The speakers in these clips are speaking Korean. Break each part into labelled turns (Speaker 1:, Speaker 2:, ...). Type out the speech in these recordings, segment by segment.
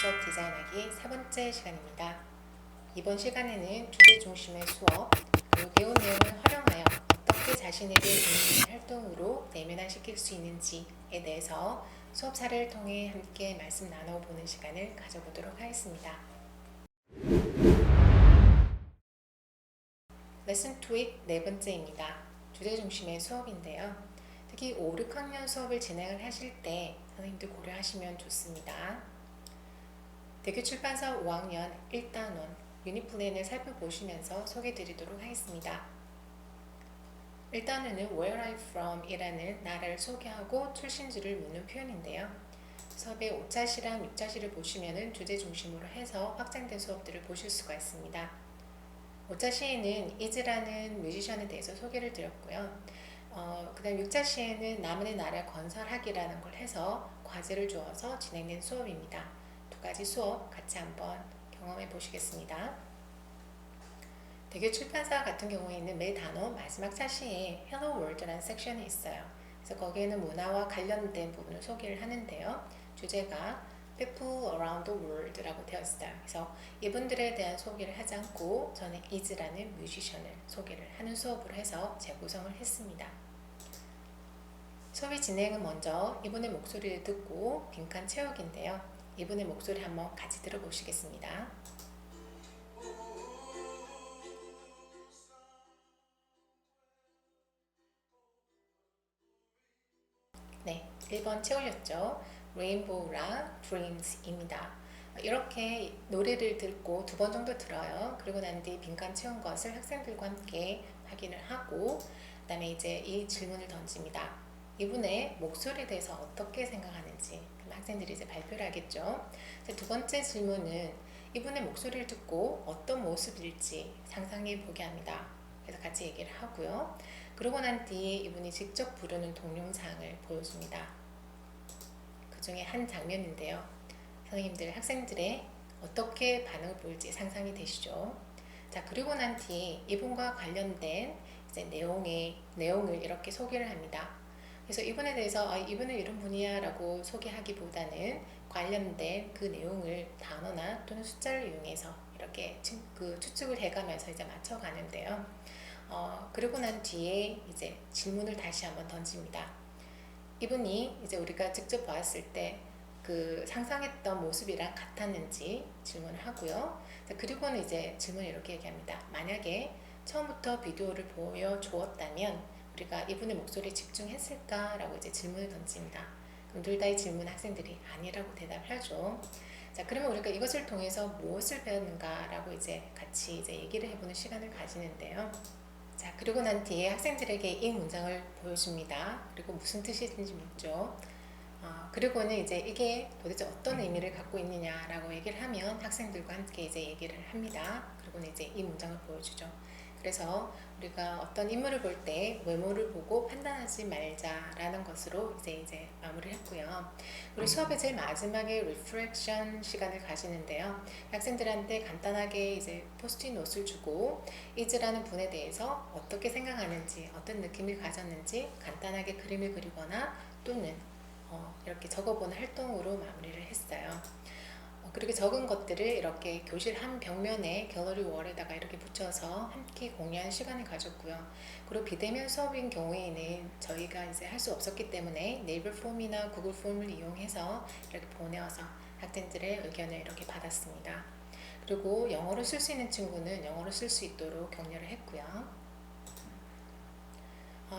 Speaker 1: 수업 디자인하기 세 번째 시간입니다. 이번 시간에는 주제 중심의 수업, 그리고 배운 내용을 활용하여 어떻게 자신에게 재미있는 활동으로 내면화시킬 수 있는지에 대해서 수업 사례를 통해 함께 말씀 나눠보는 시간을 가져보도록 하겠습니다. 레슨 트윗 네 번째입니다. 주제 중심의 수업인데요. 특히 5, 6학년 수업을 진행을 하실 때 선생님들 고려하시면 좋습니다. 대교출판사 5학년 1단원 유닛플랜을 살펴보시면서 소개드리도록 하겠습니다. 1단원은 Where I'm from 이라는 나라를 소개하고 출신지를 묻는 표현인데요. 수업의 5차시랑 6차시를 보시면 주제 중심으로 해서 확장된 수업들을 보실 수가 있습니다. 5차시에는 이즈라는 뮤지션에 대해서 소개를 드렸고요. 그 다음 6차시에는 나만의 나라 건설하기라는 걸 해서 과제를 주어서 진행된 수업입니다. 두 가지 수업 같이 한번 경험해 보시겠습니다. 대교 출판사 같은 경우에는 매 단어 마지막 차시에 Hello World라는 섹션이 있어요. 그래서 거기에는 문화와 관련된 부분을 소개를 하는데요. 주제가 People Around the World라고 되어 있어요. 그래서 이분들에 대한 소개를 하지 않고 저는 이즈라는 뮤지션을 소개를 하는 수업으로 해서 재구성을 했습니다. 수업의 진행은 먼저 이분의 목소리를 듣고 빈칸 채우기인데요. 이분의 목소리 한번 같이 들어보시겠습니다. 네, 1번 채우셨죠? 레인보우랑 Dreams입니다. 이렇게 노래를 듣고 2번 정도 들어요. 그리고 난 뒤 빈칸 채운 것을 학생들과 함께 확인을 하고 그 다음에 이제 이 질문을 던집니다. 이분의 목소리에 대해서 어떻게 생각하는지 학생들이 이제 발표를 하겠죠. 두 번째 질문은 이분의 목소리를 듣고 어떤 모습일지 상상해 보게 합니다. 그래서 같이 얘기를 하고요. 그러고 난 뒤에 이분이 직접 부르는 동영상을 보여줍니다. 그 중에 한 장면인데요. 선생님들, 학생들의 어떻게 반응을 보일지 상상이 되시죠? 자, 그리고 난 뒤에 이분과 관련된 이제 내용을 이렇게 소개를 합니다. 그래서 이분에 대해서 이분은 이런 분이야 라고 소개하기보다는 관련된 그 내용을 단어나 또는 숫자를 이용해서 이렇게 추측을 해가면서 이제 맞춰가는데요. 그리고 난 뒤에 이제 질문을 다시 한번 던집니다. 이분이 이제 우리가 직접 봤을 때 그 상상했던 모습이랑 같았는지 질문을 하고요. 그리고는 이제 질문을 이렇게 얘기합니다. 만약에 처음부터 비디오를 보여주었다면 우리가 이분의 목소리에 집중했을까? 라고 이제 질문을 던집니다. 그럼 둘 다의 질문 학생들이 아니라고 대답을 하죠. 자, 그러면 우리가 이것을 통해서 무엇을 배웠는가? 라고 이제 같이 이제 얘기를 해보는 시간을 가지는데요. 자, 그리고 난 뒤에 학생들에게 이 문장을 보여줍니다. 그리고 무슨 뜻인지 묻죠. 그리고는 이제 이게 도대체 어떤 의미를 갖고 있느냐라고 얘기를 하면 학생들과 함께 이제 얘기를 합니다. 그리고는 이제 이 문장을 보여주죠. 그래서 우리가 어떤 인물을 볼 때 외모를 보고 판단하지 말자라는 것으로 이제 마무리를 했고요. 우리 수업의 제일 마지막에 리프렉션 시간을 가지는데요. 학생들한테 간단하게 이제 포스트잇 노트를 주고 이즈라는 분에 대해서 어떻게 생각하는지, 어떤 느낌을 가졌는지 간단하게 그림을 그리거나 또는 이렇게 적어보는 활동으로 마무리를 했어요. 그렇게 적은 것들을 이렇게 교실 한 벽면에 갤러리 월에다가 이렇게 붙여서 함께 공유하는 시간을 가졌고요. 그리고 비대면 수업인 경우에는 저희가 이제 할 수 없었기 때문에 네이버 폼이나 구글 폼을 이용해서 이렇게 보내어서 학생들의 의견을 이렇게 받았습니다. 그리고 영어로 쓸 수 있는 친구는 영어로 쓸 수 있도록 격려를 했고요.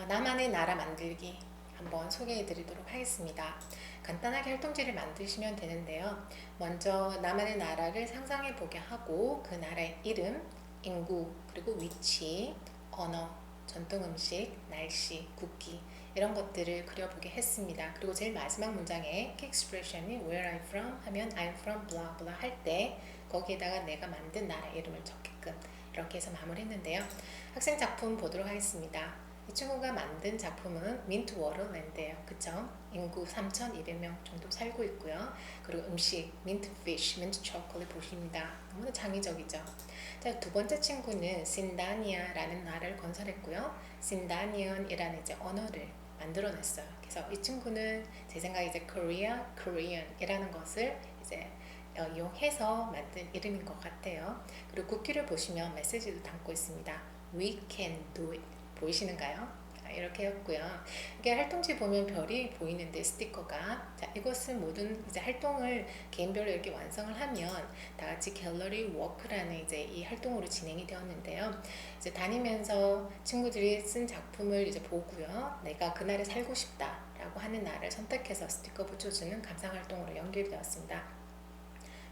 Speaker 1: 나만의 나라 만들기 한번 소개해 드리도록 하겠습니다. 간단하게 활동지를 만드시면 되는데요. 먼저 나만의 나라를 상상해 보게 하고 그 나라의 이름, 인구, 그리고 위치, 언어, 전통 음식, 날씨, 국기 이런 것들을 그려보게 했습니다. 그리고 제일 마지막 문장에 key expression이 Where I'm from 하면 I'm from blah blah 할 때 거기에다가 내가 만든 나라 이름을 적게끔 이렇게 해서 마무리했는데요. 학생 작품 보도록 하겠습니다. 이 친구가 만든 작품은 민트 워터랜드예요. 그쵸? 인구 3,200명 정도 살고 있고요. 그리고 음식, 민트 피쉬, 민트 초콜릿 보십니다. 너무나 창의적이죠. 자, 두 번째 친구는 신다니아라는 나라를 건설했고요. 신다니언이라는 이제 언어를 만들어냈어요. 그래서 이 친구는 제 생각에 이제 Korean이라는 것을 이제 이용해서 만든 이름인 것 같아요. 그리고 국기를 보시면 메시지도 담고 있습니다. We can do it. 보이시는가요? 이렇게 했고요. 이게 활동지 보면 별이 보이는데 스티커가, 자, 이것은 모든 이제 활동을 개인별로 이렇게 완성을 하면 다 같이 갤러리 워크라는 이제 이 활동으로 진행이 되었는데요. 이제 다니면서 친구들이 쓴 작품을 이제 보고요. 내가 그날에 살고 싶다라고 하는 날을 선택해서 스티커 붙여주는 감상 활동으로 연결되었습니다.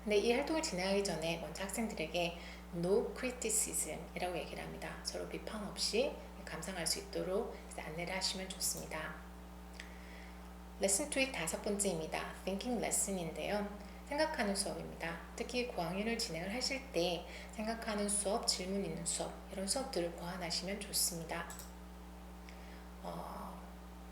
Speaker 1: 근데 이 활동을 진행하기 전에 먼저 학생들에게 No criticism 이라고 얘기를 합니다. 서로 비판 없이 감상할 수 있도록 안내를 하시면 좋습니다. 레슨 트윗 5번째입니다. Thinking Lesson인데요. 생각하는 수업입니다. 특히 고학년을 진행을 하실 때 생각하는 수업, 질문 있는 수업, 이런 수업들을 보완하시면 좋습니다.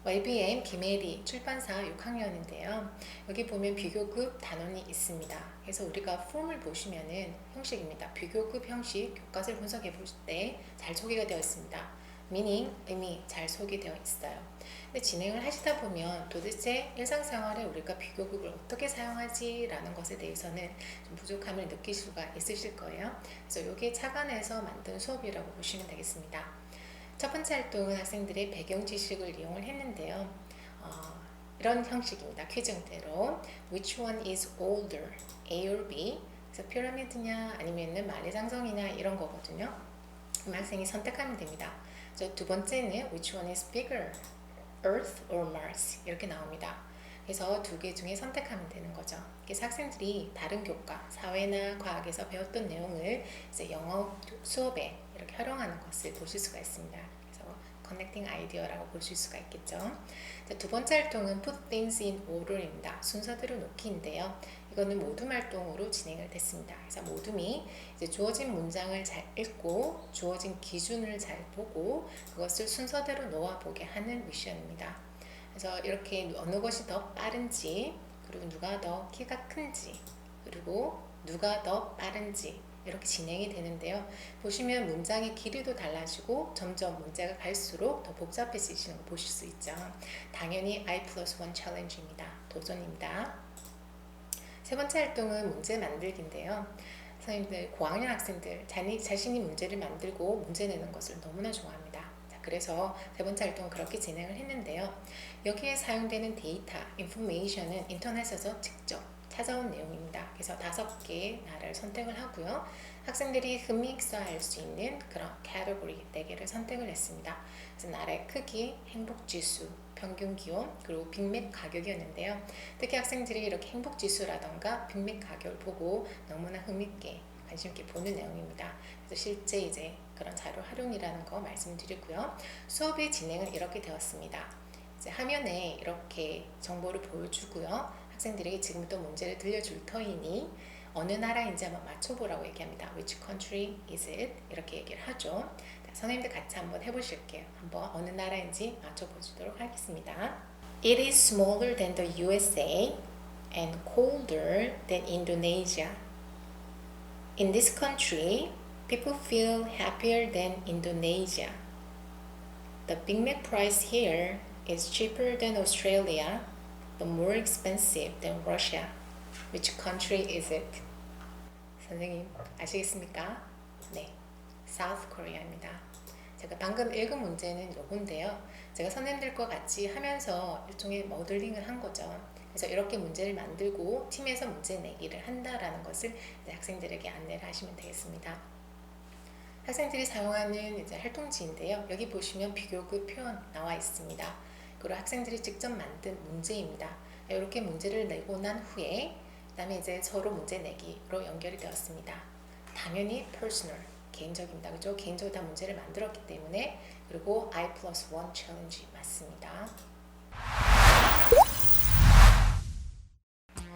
Speaker 1: YBM 김혜리 출판사 6학년인데요. 여기 보면 비교급 단원이 있습니다. 그래서 우리가 폼을 보시면은 형식입니다. 비교급 형식 교과서를 분석해 볼 때 잘 소개가 되어 있습니다. meaning, 의미 잘 소개되어 있어요. 근데 진행을 하시다 보면 도대체 일상생활에 우리가 비교급을 어떻게 사용하지? 라는 것에 대해서는 좀 부족함을 느낄 수가 있으실 거예요. 그래서 이게 착안해서 만든 수업이라고 보시면 되겠습니다. 첫 번째 활동은 학생들의 배경 지식을 이용을 했는데요. 이런 형식입니다. 퀴즈 형태로 Which one is older? A or B? 그래서 피라미드냐 아니면 만리장성이냐 이런 거거든요. 그럼 학생이 선택하면 됩니다. 두 번째는 Which one is bigger? Earth or Mars? 이렇게 나옵니다. 그래서 두 개 중에 선택하면 되는 거죠. 그래서 학생들이 다른 교과, 사회나 과학에서 배웠던 내용을 이제 영어 수업에 이렇게 활용하는 것을 보실 수가 있습니다. 그래서 Connecting Idea라고 보실 수가 있겠죠. 두 번째 활동은 Put Things in Order입니다. 순서대로 놓기인데요. 이거는 모둠 활동으로 진행을 됐습니다. 그래서 모둠이 이제 주어진 문장을 잘 읽고 주어진 기준을 잘 보고 그것을 순서대로 놓아보게 하는 미션입니다. 그래서 이렇게 어느 것이 더 빠른지, 그리고 누가 더 키가 큰지, 그리고 누가 더 빠른지 이렇게 진행이 되는데요. 보시면 문장의 길이도 달라지고 점점 문제가 갈수록 더 복잡해지시는 거 보실 수 있죠. 당연히 I+1 챌린지입니다. 도전입니다. 세 번째 활동은 문제 만들기인데요. 선생님들, 고학년 학생들 자신이 문제를 만들고 문제 내는 것을 너무나 좋아합니다. 그래서 세 번째 활동은 그렇게 진행을 했는데요. 여기에 사용되는 데이터, 인포메이션은 인터넷에서 직접 찾아온 내용입니다. 그래서 5개 나라를 선택을 하고요. 학생들이 흠익수할 수 있는 그런 카테고리 4개를 선택을 했습니다. 그래서 나라의 크기, 행복지수, 평균기온, 그리고 빅맥 가격이었는데요. 특히 학생들이 이렇게 행복지수라던가 빅맥 가격을 보고 너무나 흥미있게 관심 있게 보는 내용입니다. 그래서 실제 이제 그런 자료 활용이라는 거 말씀드리고요. 수업의 진행은 이렇게 되었습니다. 이제 화면에 이렇게 정보를 보여주고요. 학생들에게 지금부터 문제를 들려줄 터이니 어느 나라인지 한번 맞춰보라고 얘기합니다. Which country is it? 이렇게 얘기를 하죠. 자, 선생님들 같이 한번 해보실게요. 한번 어느 나라인지 맞춰보도록 하겠습니다. It is smaller than the USA and colder than Indonesia. In this country, people feel happier than Indonesia. The Big Mac price here is cheaper than Australia, but more expensive than Russia. Which country is it? 선생님 아시겠습니까? 네, South Korea입니다. 제가 방금 읽은 문제는 요건데요. 제가 선생님들과 같이 하면서 일종의 모델링을 한 거죠. 그래서 이렇게 문제를 만들고 팀에서 문제 내기를 한다라는 것을 이제 학생들에게 안내를 하시면 되겠습니다. 학생들이 사용하는 이제 활동지인데요. 여기 보시면 비교급 표현 나와 있습니다. 그리고 학생들이 직접 만든 문제입니다. 이렇게 문제를 내고 난 후에 그다음에 이제 서로 문제 내기로 연결이 되었습니다. 당연히 personal, 개인적입니다. 그죠? 개인적으로 다 문제를 만들었기 때문에. 그리고 I+1 챌린지 맞습니다.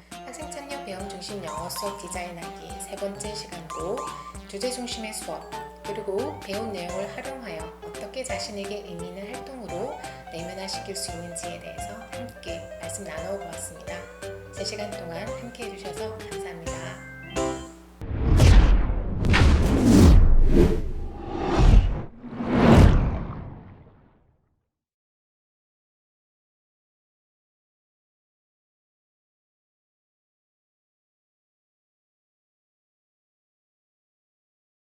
Speaker 1: 학생 참여 배움 중심 영어 수업 디자인하기 세 번째 시간도 주제 중심의 수업, 그리고 배운 내용을 활용하여 어떻게 자신에게 의미 있는 활동으로 내면화시킬 수 있는지에 대해서 함께 말씀 나누어 보았습니다. 3시간 동안 함께 해주셔서